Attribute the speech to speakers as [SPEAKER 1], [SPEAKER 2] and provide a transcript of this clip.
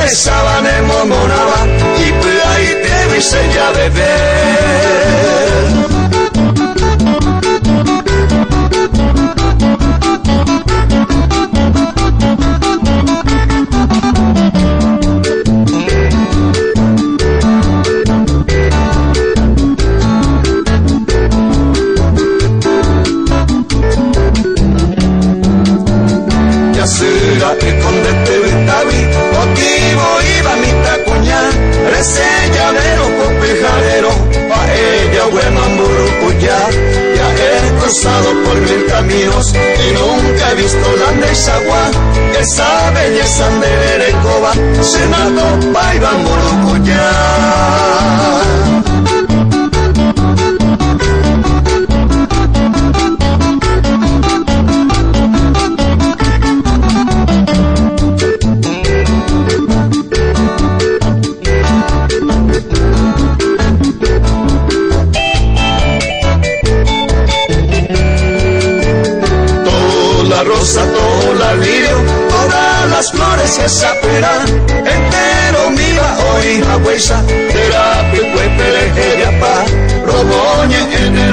[SPEAKER 1] besaban en Momonaba y pues ahí te hice ya beber. Sura y conde te vitavi, motivo iba mi tacoña, rece llavero con pejadero, pa ella hueman burucuya, ya he cruzado por 1000 caminos y nunca he visto la Neisagua, esa belleza de Berecoba, Senato paiban burucuya. Rosa, todo la lirio, todas las flores que se aperan, entero mira hoy a huesa, terapia, huepele, pa, roboñe en el